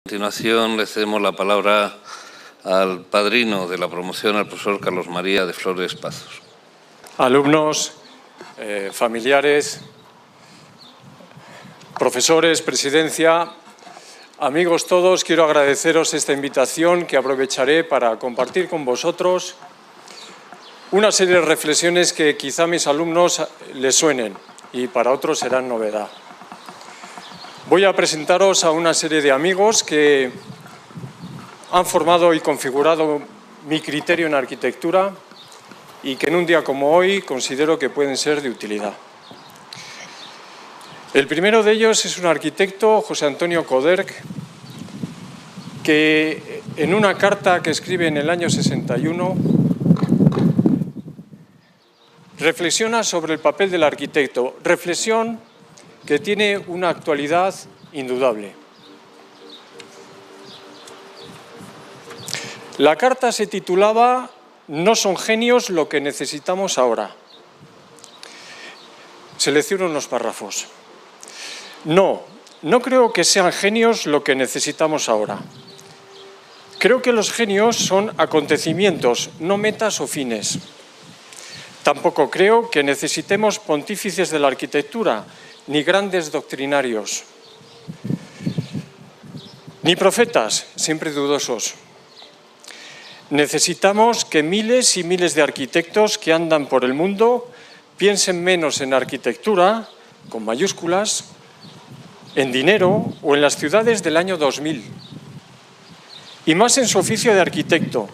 A continuación le cedemos la palabra al padrino de la promoción, al profesor Carlos María de Flores Pazos. Alumnos, familiares, profesores, presidencia, amigos todos, quiero agradeceros esta invitación que aprovecharé para compartir con vosotros una serie de reflexiones que quizá a mis alumnos les suenen y para otros serán novedad. Voy a presentaros a una serie de amigos que han formado y configurado mi criterio en arquitectura y que en un día como hoy considero que pueden ser de utilidad. El primero de ellos es un arquitecto, José Antonio Coderch, que en una carta que escribe en el año 61 reflexiona sobre el papel del arquitecto, reflexión que tiene una actualidad indudable. La carta se titulaba «No son genios lo que necesitamos ahora». Selecciono unos párrafos. No creo que sean genios lo que necesitamos ahora. Creo que los genios son acontecimientos, no metas o fines. Tampoco creo que necesitemos pontífices de la arquitectura, ni grandes doctrinarios, ni profetas, siempre dudosos. Necesitamos que miles y miles de arquitectos que andan por el mundo piensen menos en arquitectura, con mayúsculas, en dinero o en las ciudades del año 2000, y más en su oficio de arquitecto,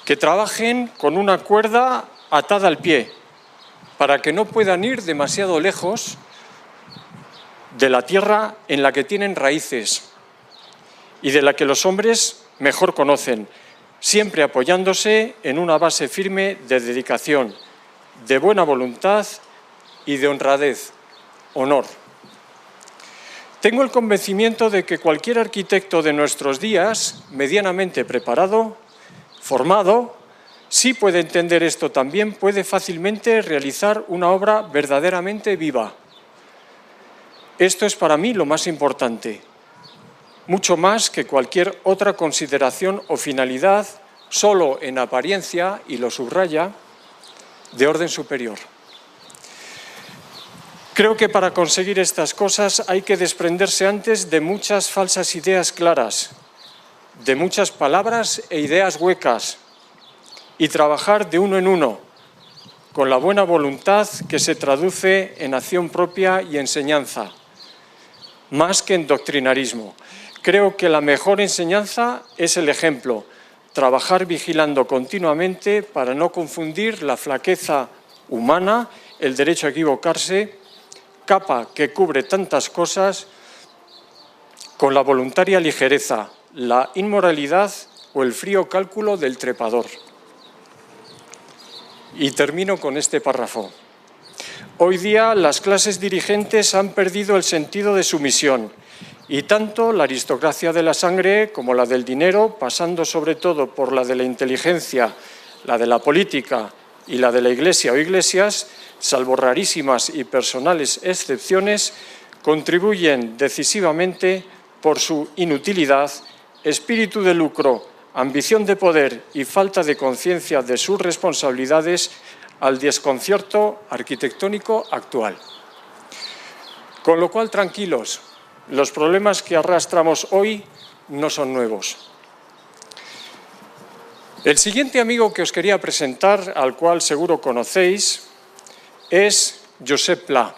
que trabajen con una cuerda atada al pie, para que no puedan ir demasiado lejos de la tierra en la que tienen raíces y de la que los hombres mejor conocen, siempre apoyándose en una base firme de dedicación, de buena voluntad y de honradez, honor. Tengo el convencimiento de que cualquier arquitecto de nuestros días, medianamente preparado, formado, si puede entender esto también, puede fácilmente realizar una obra verdaderamente viva. Esto es para mí lo más importante, mucho más que cualquier otra consideración o finalidad, solo en apariencia, y lo subraya, de orden superior. Creo que para conseguir estas cosas hay que desprenderse antes de muchas falsas ideas claras, de muchas palabras e ideas huecas, y trabajar de uno en uno, con la buena voluntad que se traduce en acción propia y enseñanza, más que en doctrinarismo. Creo que la mejor enseñanza es el ejemplo, trabajar vigilando continuamente para no confundir la flaqueza humana, el derecho a equivocarse, capa que cubre tantas cosas, con la voluntaria ligereza, la inmoralidad o el frío cálculo del trepador. Y termino con este párrafo. Hoy día las clases dirigentes han perdido el sentido de su misión y tanto la aristocracia de la sangre como la del dinero, pasando sobre todo por la de la inteligencia, la de la política y la de la Iglesia o iglesias, salvo rarísimas y personales excepciones, contribuyen decisivamente por su inutilidad, espíritu de lucro, ambición de poder y falta de conciencia de sus responsabilidades al desconcierto arquitectónico actual. Con lo cual, tranquilos, los problemas que arrastramos hoy no son nuevos. El siguiente amigo que os quería presentar, al cual seguro conocéis, es Josep Pla,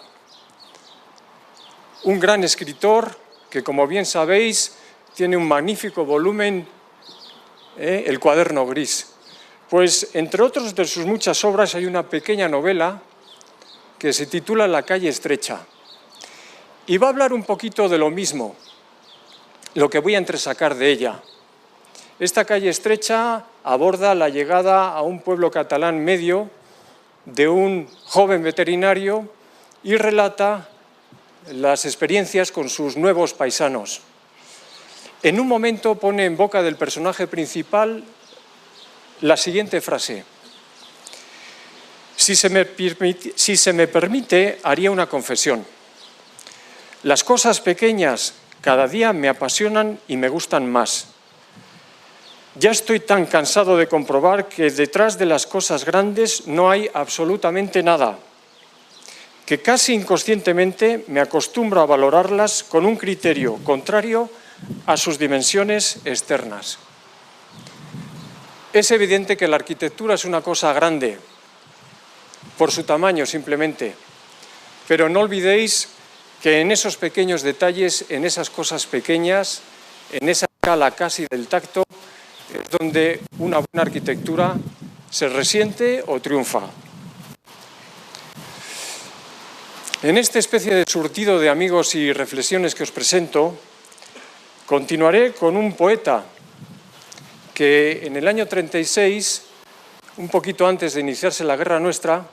un gran escritor que, como bien sabéis, tiene un magnífico volumen, El cuaderno gris. Pues, entre otros de sus muchas obras, hay una pequeña novela que se titula La calle estrecha. Y va a hablar un poquito de lo mismo, lo que voy a entresacar de ella. Esta calle estrecha aborda la llegada a un pueblo catalán medio de un joven veterinario y relata las experiencias con sus nuevos paisanos. En un momento pone en boca del personaje principal la siguiente frase: si se me permite, haría una confesión. Las cosas pequeñas cada día me apasionan y me gustan más. Ya estoy tan cansado de comprobar que detrás de las cosas grandes no hay absolutamente nada, que casi inconscientemente me acostumbro a valorarlas con un criterio contrario a sus dimensiones externas. Es evidente que la arquitectura es una cosa grande, por su tamaño simplemente, pero no olvidéis que en esos pequeños detalles, en esas cosas pequeñas, en esa escala casi del tacto, es donde una buena arquitectura se resiente o triunfa. En esta especie de surtido de amigos y reflexiones que os presento, continuaré con un poeta que en el año 36, un poquito antes de iniciarse la guerra nuestra,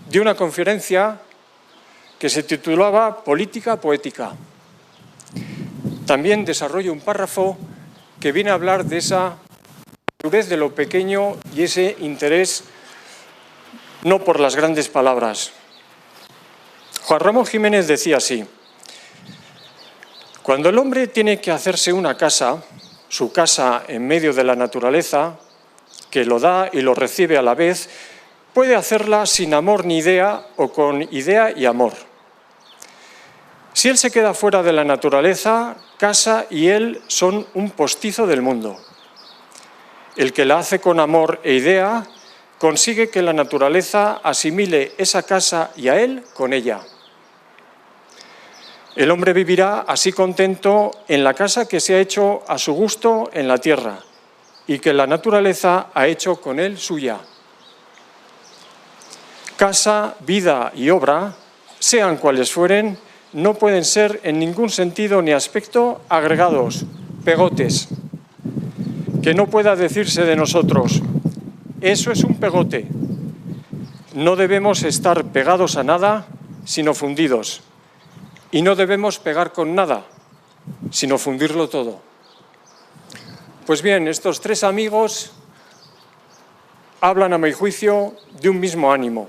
dio una conferencia que se titulaba Política Poética. También desarrollo un párrafo que viene a hablar de esa madurez de lo pequeño y ese interés no por las grandes palabras. Juan Ramón Jiménez decía así: cuando el hombre tiene que hacerse una casa, su casa en medio de la naturaleza, que lo da y lo recibe a la vez, puede hacerla sin amor ni idea o con idea y amor. Si él se queda fuera de la naturaleza, casa y él son un postizo del mundo. El que la hace con amor e idea consigue que la naturaleza asimile esa casa y a él con ella. El hombre vivirá así contento en la casa que se ha hecho a su gusto en la tierra y que la naturaleza ha hecho con él suya. Casa, vida y obra, sean cuales fueren, no pueden ser en ningún sentido ni aspecto agregados, pegotes. Que no pueda decirse de nosotros, eso es un pegote. No debemos estar pegados a nada, sino fundidos. Y no debemos pegar con nada, sino fundirlo todo. Pues bien, estos tres amigos hablan, a mi juicio, de un mismo ánimo.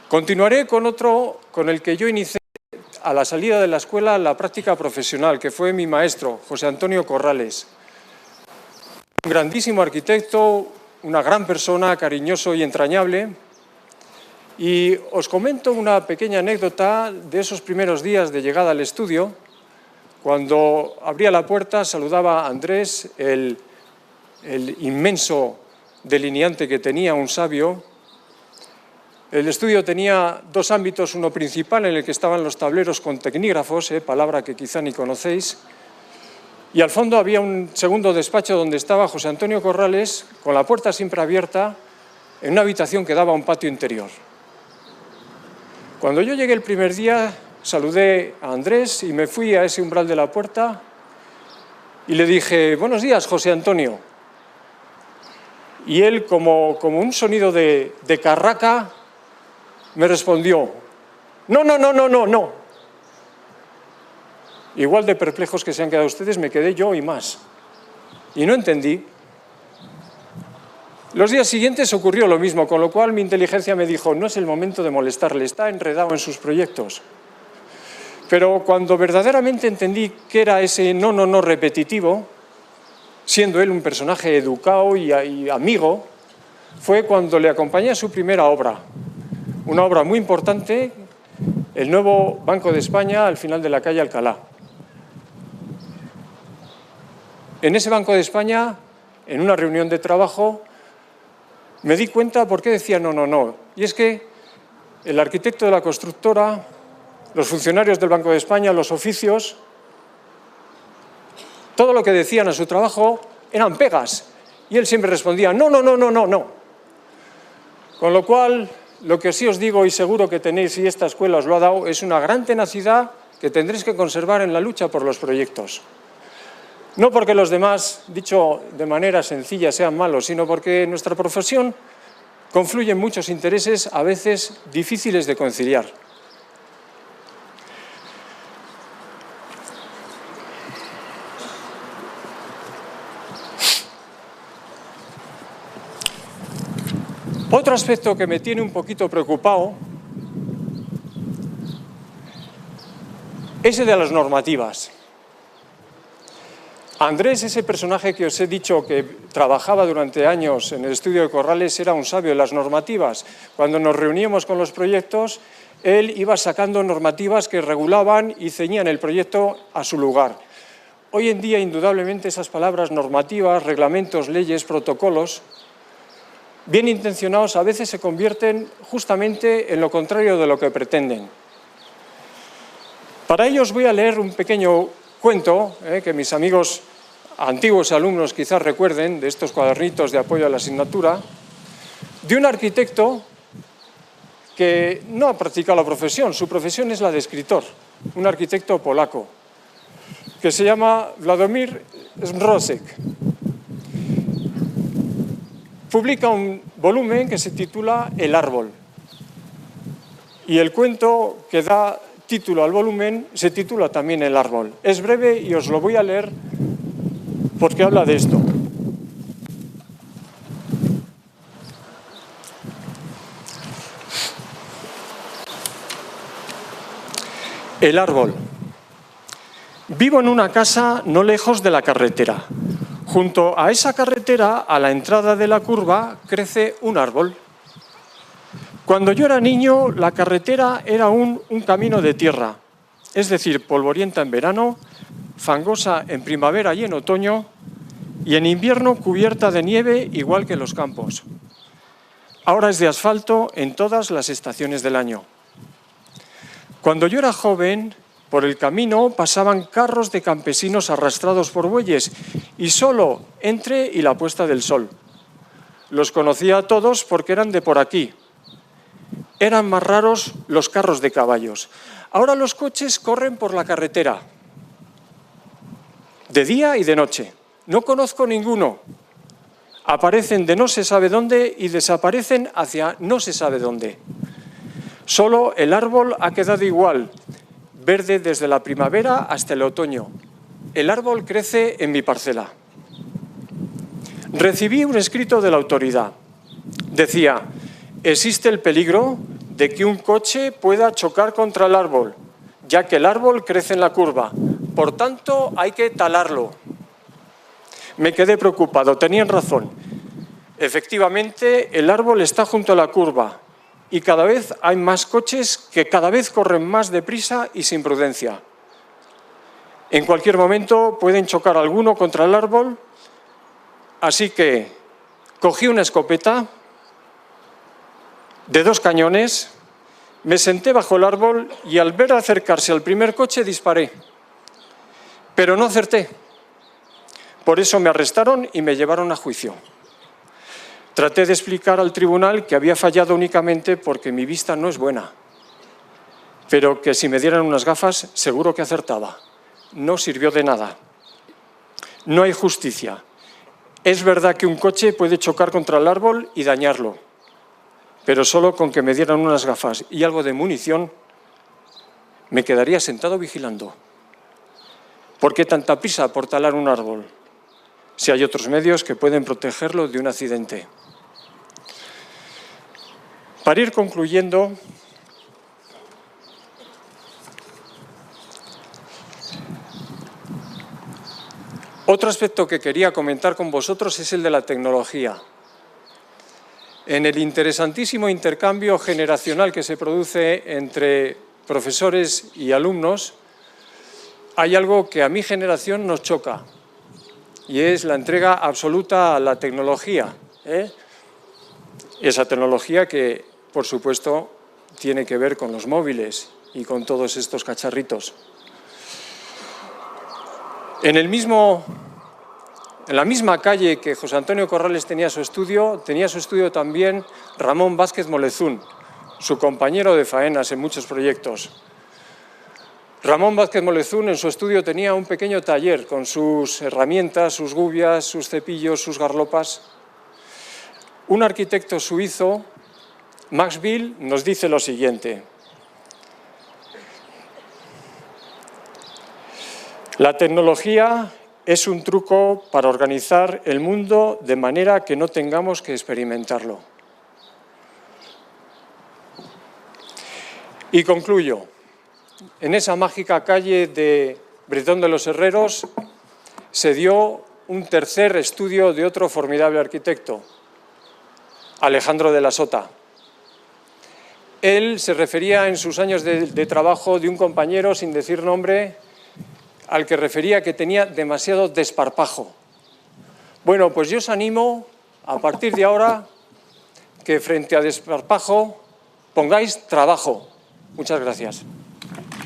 Continuaré con otro con el que yo inicié a la salida de la escuela la práctica profesional, que fue mi maestro, José Antonio Corrales. Un grandísimo arquitecto, una gran persona, cariñoso y entrañable. Y os comento una pequeña anécdota de esos primeros días de llegada al estudio. Cuando abría la puerta, saludaba a Andrés, el inmenso delineante que tenía, un sabio. El estudio tenía dos ámbitos, uno principal en el que estaban los tableros con tecnígrafos, palabra que quizá ni conocéis, y al fondo había un segundo despacho donde estaba José Antonio Corrales, con la puerta siempre abierta, en una habitación que daba a un patio interior. Cuando yo llegué el primer día, saludé a Andrés y me fui a ese umbral de la puerta y le dije: buenos días, José Antonio. Y él, como un sonido de carraca, me respondió: no. Igual de perplejos que se han quedado ustedes, me quedé yo y más. Y no entendí. Los días siguientes ocurrió lo mismo, con lo cual mi inteligencia me dijo: no es el momento de molestarle, está enredado en sus proyectos. Pero cuando verdaderamente entendí qué era ese no repetitivo, siendo él un personaje educado y amigo, fue cuando le acompañé a su primera obra. Una obra muy importante, el nuevo Banco de España al final de la calle Alcalá. En ese Banco de España, en una reunión de trabajo, me di cuenta por qué decía no. Y es que el arquitecto de la constructora, los funcionarios del Banco de España, los oficios, todo lo que decían a su trabajo eran pegas. Y él siempre respondía no. Con lo cual, lo que sí os digo, y seguro que tenéis, y esta escuela os lo ha dado, es una gran tenacidad que tendréis que conservar en la lucha por los proyectos. No porque los demás, dicho de manera sencilla, sean malos, sino porque en nuestra profesión confluyen muchos intereses, a veces difíciles de conciliar. Otro aspecto que me tiene un poquito preocupado Ese de las normativas. Andrés, ese personaje que os he dicho que trabajaba durante años en el estudio de Corrales, era un sabio de las normativas. Cuando nos reuníamos con los proyectos, él iba sacando normativas que regulaban y ceñían el proyecto a su lugar. Hoy en día, indudablemente, esas palabras normativas, reglamentos, leyes, protocolos, bien intencionados, a veces se convierten justamente en lo contrario de lo que pretenden. Para ello os voy a leer un pequeño cuento que mis amigos antiguos alumnos quizás recuerden, de estos cuadernitos de apoyo a la asignatura, de un arquitecto que no ha practicado la profesión, su profesión es la de escritor, un arquitecto polaco, que se llama Władimir Mrozek. Publica un volumen que se titula El árbol, y el cuento que da título al volumen se titula también El árbol. Es breve y os lo voy a leer porque habla de esto. El árbol. Vivo en una casa no lejos de la carretera. Junto a esa carretera, a la entrada de la curva, crece un árbol. Cuando yo era niño, la carretera era un camino de tierra, es decir, polvorienta en verano, fangosa en primavera y en otoño, y en invierno cubierta de nieve igual que los campos. Ahora es de asfalto en todas las estaciones del año. Cuando yo era joven, por el camino pasaban carros de campesinos arrastrados por bueyes y solo entre y la puesta del sol. Los conocía a todos porque eran de por aquí. Eran más raros los carros de caballos. Ahora los coches corren por la carretera, de día y de noche. No conozco ninguno. Aparecen de no se sabe dónde y desaparecen hacia no se sabe dónde. Solo el árbol ha quedado igual, verde desde la primavera hasta el otoño. El árbol crece en mi parcela. Recibí un escrito de la autoridad. Decía: existe el peligro de que un coche pueda chocar contra el árbol, ya que el árbol crece en la curva. Por tanto, hay que talarlo. Me quedé preocupado, tenían razón. Efectivamente, el árbol está junto a la curva y cada vez hay más coches que cada vez corren más deprisa y sin prudencia. En cualquier momento pueden chocar alguno contra el árbol, así que cogí una escopeta de 2 cañones, me senté bajo el árbol y al ver acercarse al primer coche disparé, pero no acerté. Por eso me arrestaron y me llevaron a juicio. Traté de explicar al tribunal que había fallado únicamente porque mi vista no es buena, pero que si me dieran unas gafas seguro que acertaba. No sirvió de nada. No hay justicia. Es verdad que un coche puede chocar contra el árbol y dañarlo, pero solo con que me dieran unas gafas y algo de munición me quedaría sentado vigilando. ¿Por qué tanta prisa por talar un árbol si hay otros medios que pueden protegerlo de un accidente? Para ir concluyendo, otro aspecto que quería comentar con vosotros es el de la tecnología. En el interesantísimo intercambio generacional que se produce entre profesores y alumnos, hay algo que a mi generación nos choca, y es la entrega absoluta a la tecnología. Esa tecnología que, por supuesto, tiene que ver con los móviles y con todos estos cacharritos. En la misma calle que José Antonio Corrales tenía su estudio también Ramón Vázquez Molezún, su compañero de faenas en muchos proyectos. Ramón Vázquez Molezún en su estudio tenía un pequeño taller con sus herramientas, sus gubias, sus cepillos, sus garlopas. Un arquitecto suizo, Max Bill, nos dice lo siguiente: la tecnología es un truco para organizar el mundo de manera que no tengamos que experimentarlo. Y concluyo. en esa mágica calle de Bretón de los Herreros, se dio un tercer estudio de otro formidable arquitecto, Alejandro de la Sota. Él se refería en sus años de trabajo de un compañero, sin decir nombre, al que refería que tenía demasiado desparpajo. Bueno, pues yo os animo, a partir de ahora, que frente a desparpajo pongáis trabajo. Muchas gracias.